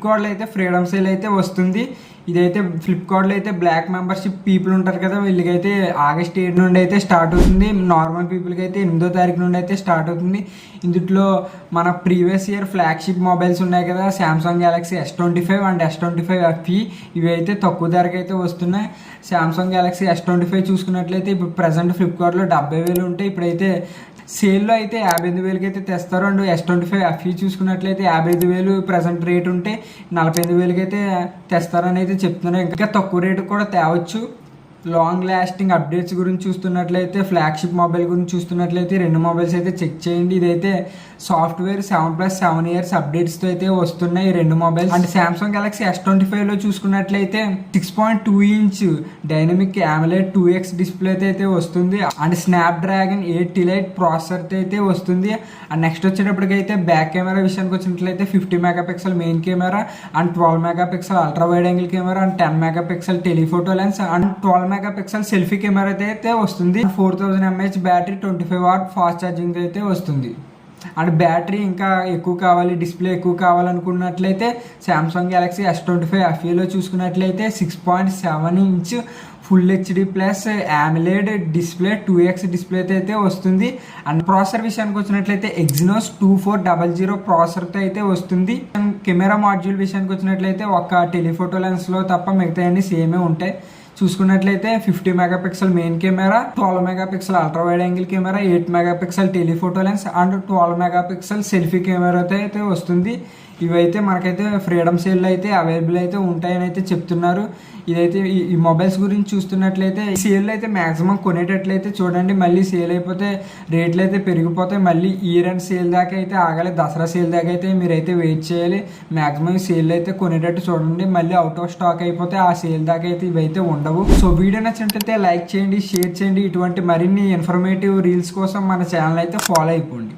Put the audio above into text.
ఫ్లిప్కార్ట్లో అయితే freedom sale అయితే వస్తుంది. ఇదైతే ఫ్లిప్కార్ట్లో అయితే బ్లాక్ మెంబర్షిప్ పీపుల్ ఉంటారు కదా, వీళ్ళకైతే ఆగస్ట్ 7 నుండి అయితే స్టార్ట్ అవుతుంది. నార్మల్ పీపుల్కి అయితే 8వ తారీఖు నుండి అయితే స్టార్ట్ అవుతుంది. ఇందులో మన ప్రీవియస్ ఇయర్ ఫ్లాగ్షిప్ మొబైల్స్ ఉన్నాయి కదా, Samsung Galaxy S25 and S25 FE, ఇవి అయితే తక్కువ ధరకి అయితే వస్తున్నాయి. సామ్సంగ్ గెలాక్సీ S25 చూసుకున్నట్లయితే ఇప్పుడు ప్రజెంట్ ఫ్లిప్కార్ట్లో 70,000 ఉంటాయి. ఇప్పుడైతే సేల్లో అయితే 58,000కి అయితే తెస్తారు. అండ్ S25 FE చూసుకున్నట్లయితే 55,000 ప్రజెంట్ రేట్ ఉంటే 48,000కి అయితే తెస్తారని అయితే చెప్తున్నారు. ఇంకా తక్కువ రేటు కూడా తేవచ్చు. లాంగ్ లాస్టింగ్ అప్డేట్స్ గురించి చూస్తున్నట్లయితే, ఫ్లాగ్షిప్ మొబైల్ గురించి చూస్తున్నట్లయితే 2 మొబైల్స్ అయితే చెక్ చేయండి. ఇదైతే సాఫ్ట్వేర్ 7+7 ఇయర్స్ అప్డేట్స్తో అయితే వస్తున్నాయి 2 మొబైల్స్. అండ్ సామ్సంగ్ గెలాక్సీ S25లో చూసుకున్నట్లయితే 6.2 inch dynamic AMOLED 2x display అయితే వస్తుంది. అండ్ స్నాప్డ్రాగన్ 8 ఎలైట్ ప్రాసెసర్ అయితే వస్తుంది. అండ్ నెక్స్ట్ వచ్చేటప్పటికైతే బ్యాక్ కెమెరా విషయానికి వచ్చినట్లయితే 50 megapixel main camera and 12 megapixel ultra wide angle camera and 10 megapixel telephoto lens and 12 megapixel selfie camera అయితే వస్తుంది. 4000 mAh battery, 25 watt fast charging అయితే వస్తుంది. అండ్ బ్యాటరీ ఇంకా ఎక్కువ కావాలి, డిస్ప్లే ఎక్కువ కావాలనుకున్నట్లయితే సామ్సంగ్ గెలాక్సీ S25 FEలో చూసుకున్నట్లయితే 6.7 inch full HD plus AMOLED display 2x display అయితే వస్తుంది. అండ్ ప్రాసెసర్ విషయానికి వచ్చినట్లయితే Exynos 2400 ప్రాసెసర్తో అయితే వస్తుంది. కెమెరా మాడ్యూల్ విషయానికి వచ్చినట్లయితే ఒక టెలిఫోటో లెన్స్లో తప్ప మిగతా అన్ని సేమే ఉంటాయి. చూసుకున్నట్లయితే 50 megapixel main camera, 12 megapixel ultra wide angle camera, 8 megapixel telephoto lens and 12 megapixel selfie camera అయితే వస్తుంది. ఇవైతే మనకైతే ఫ్రీడమ్ సేల్లో అయితే అవైలబుల్ అయితే ఉంటాయని అయితే చెప్తున్నారు. ఇదైతే ఈ మొబైల్స్ గురించి చూస్తున్నట్లయితే సేల్ అయితే మ్యాక్సిమం కొనేటట్లయితే చూడండి. మళ్ళీ సేల్ అయిపోతే రేట్లు అయితే పెరిగిపోతాయి. మళ్ళీ ఇయర్ అండ్ సేల్ దాకా అయితే ఆగాలి, దసరా సేల్ దాకా అయితే మీరైతే వెయిట్ చేయాలి. మ్యాక్సిమం ఈ సేల్ అయితే కొనేటట్టు చూడండి. మళ్ళీ అవుట్ ఆఫ్ స్టాక్ అయిపోతే ఆ సేల్ దాకా అయితే ఇవైతే ఉండవు. సో వీడియో నచ్చినట్లయితే లైక్ చేయండి, షేర్ చేయండి. ఇటువంటి మరిన్ని ఇన్ఫర్మేటివ్ రీల్స్ కోసం మన ఛానల్ అయితే ఫాలో అయిపోండి.